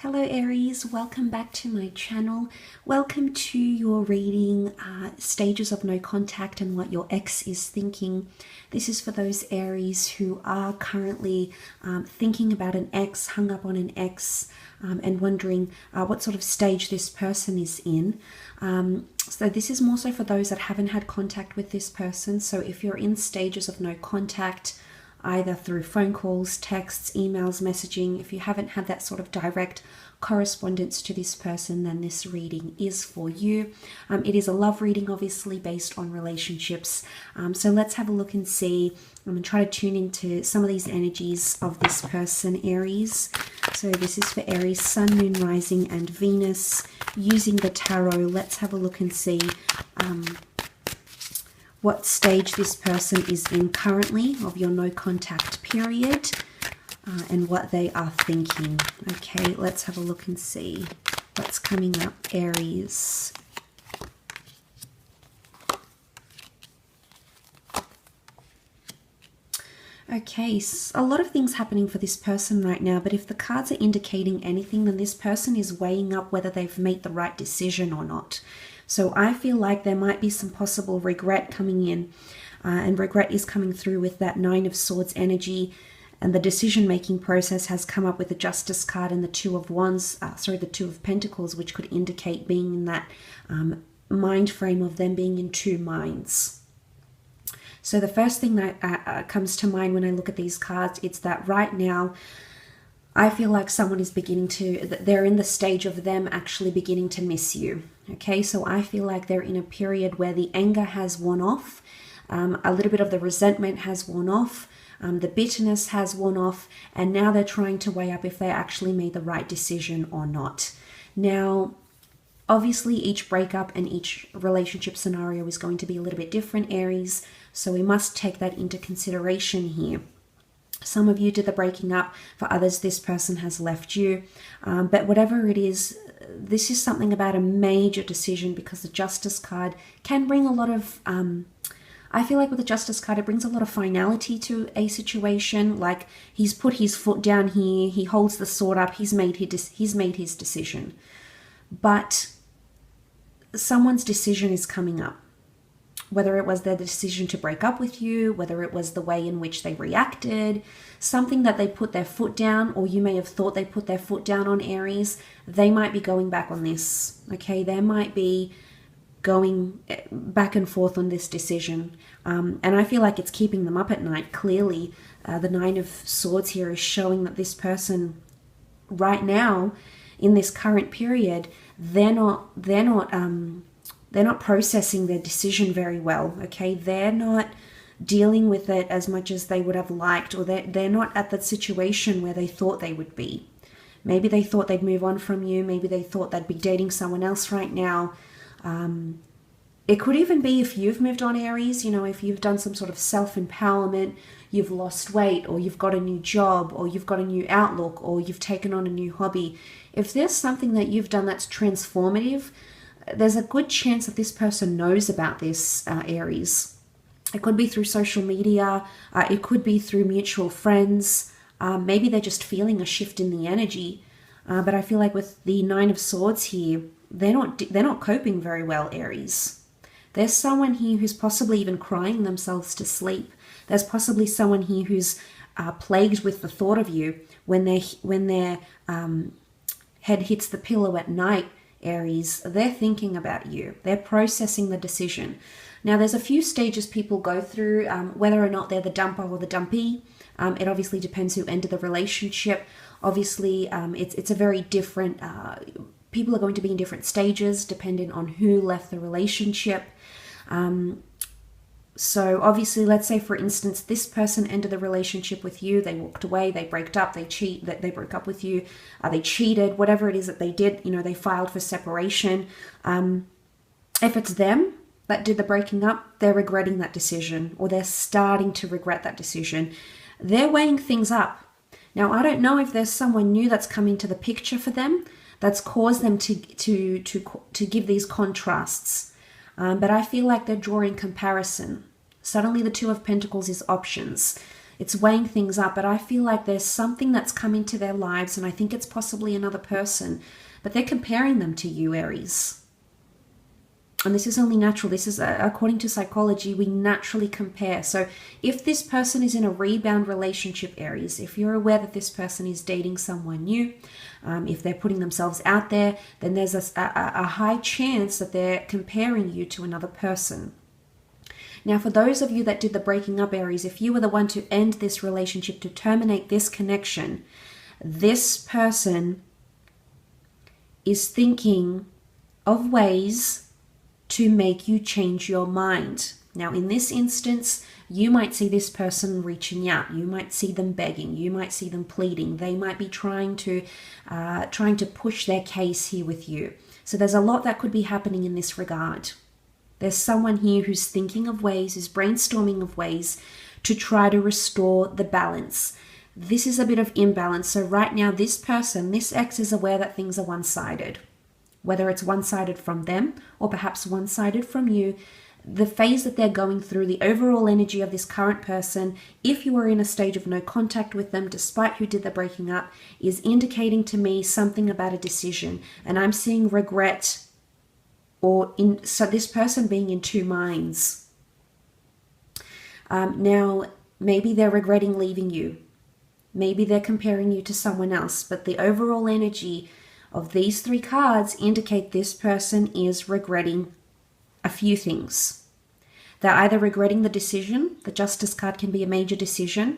Hello Aries, welcome back to my channel. Welcome to your reading, Stages of No Contact and What Your Ex is Thinking. This is for those Aries who are currently thinking about an ex, hung up on an ex, and wondering what sort of stage this person is in. So this is more so for those that haven't had contact with this person. So if you're in stages of no contact, either through phone calls, texts, emails, messaging, if you haven't had that sort of direct correspondence to this person, then this reading is for you. It is a love reading, obviously, based on relationships. So let's have a look and see. I'm going to try to tune into some of these energies of this person, Aries. So this is for Aries, Sun, Moon, Rising, and Venus. Using the tarot, let's have a look and see what stage this person is in currently of your no contact period, and what they are thinking. Okay, let's have a look and see what's coming up, Aries. Okay, so a lot of things happening for this person right now, but if the cards are indicating anything, then this person is weighing up whether they've made the right decision or not. So I feel like there might be some possible regret coming in, and regret is coming through with that Nine of Swords energy, and the decision-making process has come up with the Justice card and the Two of Wands, the Two of Pentacles, which could indicate being in that mind frame of them being in two minds. So the first thing that comes to mind when I look at these cards, it's that right now, I feel like someone is they're in the stage of them actually beginning to miss you. Okay, so I feel like they're in a period where the anger has worn off, a little bit of the resentment has worn off, the bitterness has worn off, and now they're trying to weigh up if they actually made the right decision or not. Now, obviously, each breakup and each relationship scenario is going to be a little bit different, Aries, so we must take that into consideration here. Some of you did the breaking up, for others this person has left you, but whatever it is, this is something about a major decision, because the Justice card can bring a lot of, I feel like with the Justice card, it brings a lot of finality to a situation. Like, he's put his foot down here, he holds the sword up, he's made his decision. But someone's decision is coming up. Whether it was their decision to break up with you, whether it was the way in which they reacted, something that they put their foot down, or you may have thought they put their foot down on, Aries, they might be going back on this, okay? They might be going back and forth on this decision. And I feel like it's keeping them up at night. Clearly, the Nine of Swords here is showing that this person right now, in this current period, they're not processing their decision very well, okay? They're not dealing with it as much as they would have liked, or they're not at that situation where they thought they would be. Maybe they thought they'd move on from you. Maybe they thought they'd be dating someone else right now. It could even be if you've moved on, Aries, you know, if you've done some sort of self-empowerment, you've lost weight, or you've got a new job, or you've got a new outlook, or you've taken on a new hobby. If there's something that you've done that's transformative, there's a good chance that this person knows about this, Aries. It could be through social media. It could be through mutual friends. Maybe they're just feeling a shift in the energy. But I feel like with the Nine of Swords here, they're not coping very well, Aries. There's someone here who's possibly even crying themselves to sleep. There's possibly someone here who's plagued with the thought of you when their head hits the pillow at night, Aries. They're thinking about you. They're processing the decision. Now, there's a few stages people go through, whether or not they're the dumper or the dumpy. It obviously depends who ended the relationship. Obviously, it's a very different, people are going to be in different stages depending on who left the relationship. So obviously, let's say, for instance, this person ended the relationship with you. They walked away, they broke up, they broke up with you, they cheated, whatever it is that they did, you know, they filed for separation. If it's them that did the breaking up, they're regretting that decision, or they're starting to regret that decision. They're weighing things up. Now, I don't know if there's someone new that's come into the picture for them that's caused them to give these contrasts. But I feel like they're drawing comparison. Suddenly the Two of Pentacles is options. It's weighing things up, but I feel like there's something that's come into their lives, and I think it's possibly another person, but they're comparing them to you, Aries. And this is only natural. This is, according to psychology, we naturally compare. So if this person is in a rebound relationship, Aries, if you're aware that this person is dating someone new, if they're putting themselves out there, then there's a high chance that they're comparing you to another person. Now, for those of you that did the breaking up, Aries, if you were the one to end this relationship, to terminate this connection, this person is thinking of ways to make you change your mind. Now, in this instance, you might see this person reaching out. You might see them begging. You might see them pleading. They might be trying to push their case here with you. So there's a lot that could be happening in this regard. There's someone here who's thinking of ways, who's brainstorming of ways to try to restore the balance. This is a bit of imbalance. So right now, this person, this ex, is aware that things are one-sided. Whether it's one-sided from them or perhaps one-sided from you, the phase that they're going through, the overall energy of this current person, if you are in a stage of no contact with them, despite who did the breaking up, is indicating to me something about a decision. And I'm seeing regret, so this person being in two minds. Now, maybe they're regretting leaving you. Maybe they're comparing you to someone else, but the overall energy of these three cards indicate this person is regretting a few things. They're either regretting the decision. The Justice card can be a major decision.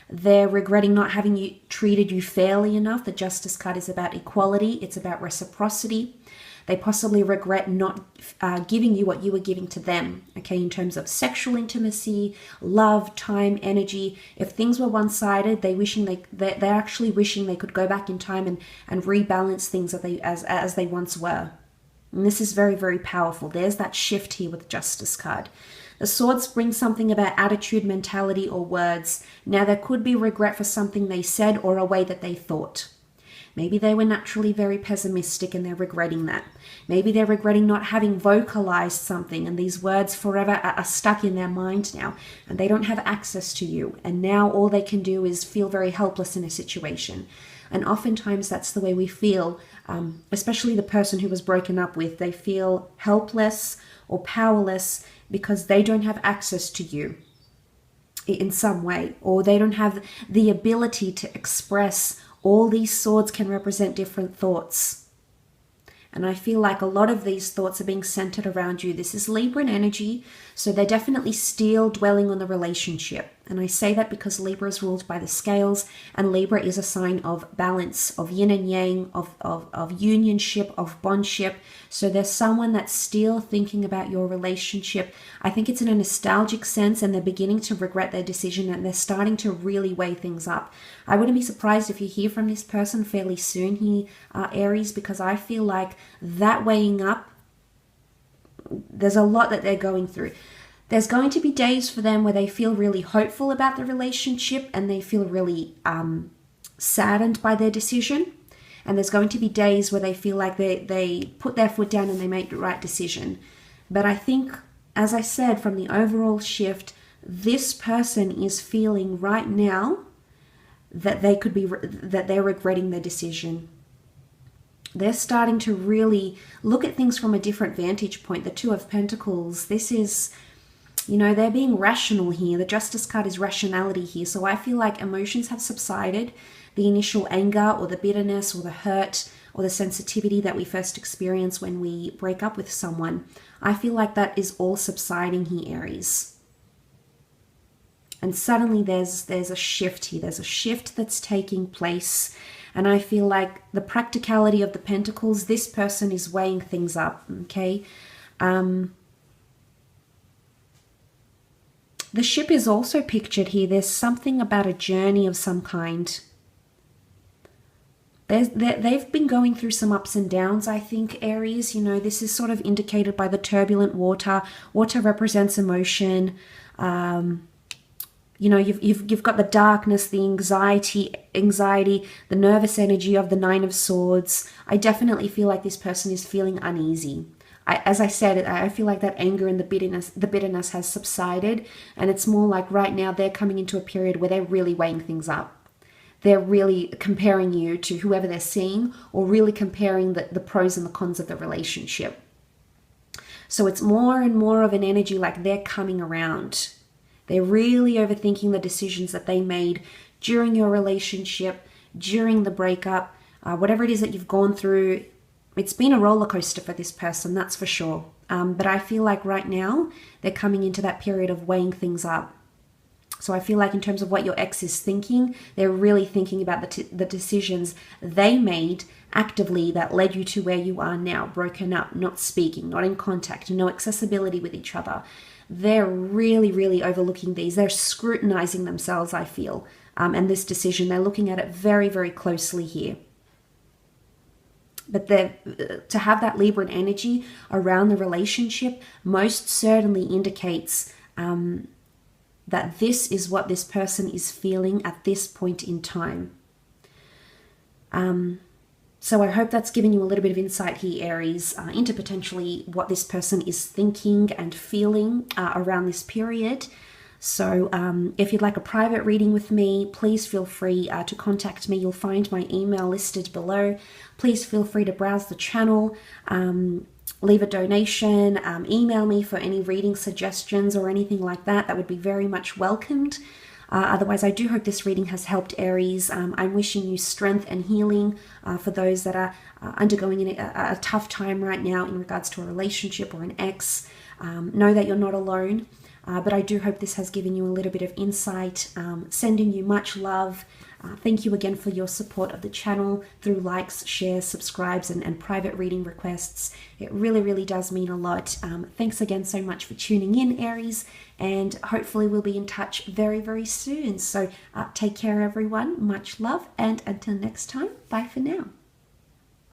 They're regretting not having treated you fairly enough. The Justice card is about equality. It's about reciprocity. They possibly regret not giving you what you were giving to them, okay, in terms of sexual intimacy, love, time, energy. If things were one-sided, they're actually wishing they could go back in time and rebalance things as they once were. And this is very, very powerful. There's that shift here with the Justice card. The Swords bring something about attitude, mentality, or words. Now, there could be regret for something they said or a way that they thought. Maybe they were naturally very pessimistic and they're regretting that. Maybe they're regretting not having vocalized something, and these words forever are stuck in their mind now, and they don't have access to you. And now all they can do is feel very helpless in a situation. And oftentimes that's the way we feel, especially the person who was broken up with. They feel helpless or powerless because they don't have access to you in some way, or they don't have the ability to express. All these swords can represent different thoughts. And I feel like a lot of these thoughts are being centered around you. This is Libran energy, so they're definitely still dwelling on the relationship. And I say that because Libra is ruled by the scales, and Libra is a sign of balance, of yin and yang, of unionship, of bondship. So there's someone that's still thinking about your relationship. I think it's in a nostalgic sense, and they're beginning to regret their decision, and they're starting to really weigh things up. I wouldn't be surprised if you hear from this person fairly soon here, Aries, because I feel like that weighing up, there's a lot that they're going through. There's going to be days for them where they feel really hopeful about the relationship and they feel really saddened by their decision. And there's going to be days where they feel like they put their foot down and they make the right decision. But I think, as I said, from the overall shift, this person is feeling right now that they're regretting their decision. They're starting to really look at things from a different vantage point. The Two of Pentacles, this is, they're being rational here. The Justice card is rationality here. So I feel like emotions have subsided. The initial anger or the bitterness or the hurt or the sensitivity that we first experience when we break up with someone, I feel like that is all subsiding here, Aries. And suddenly there's a shift here. There's a shift that's taking place. And I feel like the practicality of the Pentacles, this person is weighing things up, okay? The ship is also pictured here. There's something about a journey of some kind. They've been going through some ups and downs, I think, Aries. This is sort of indicated by the turbulent water. Water represents emotion. You've got the darkness, the anxiety, the nervous energy of the Nine of Swords. I definitely feel like this person is feeling uneasy. as I said, I feel like that anger and the bitterness has subsided, and it's more like right now they're coming into a period where they're really weighing things up. They're really comparing you to whoever they're seeing, or really comparing the pros and the cons of the relationship. So it's more and more of an energy like they're coming around. They're really overthinking the decisions that they made during your relationship, during the breakup, whatever it is that you've gone through. It's been a roller coaster for this person, that's for sure. But I feel like right now they're coming into that period of weighing things up. So I feel like in terms of what your ex is thinking, they're really thinking about the decisions they made actively that led you to where you are now, broken up, not speaking, not in contact, no accessibility with each other. They're really, really overlooking these. They're scrutinizing themselves, I feel, and this decision. They're looking at it very, very closely here. But to have that Libran energy around the relationship most certainly indicates that this is what this person is feeling at this point in time. So I hope that's given you a little bit of insight here, Aries, into potentially what this person is thinking and feeling around this period. So if you'd like a private reading with me, please feel free to contact me. You'll find my email listed below. Please feel free to browse the channel, leave a donation, email me for any reading suggestions or anything like that. That would be very much welcomed. Otherwise, I do hope this reading has helped, Aries. I'm wishing you strength and healing for those that are undergoing a tough time right now in regards to a relationship or an ex. Know that you're not alone. But I do hope this has given you a little bit of insight, sending you much love. Thank you again for your support of the channel through likes, shares, subscribes, and private reading requests. It really, really does mean a lot. Thanks again so much for tuning in, Aries, and hopefully we'll be in touch very, very soon. So take care, everyone. Much love, and until next time, bye for now.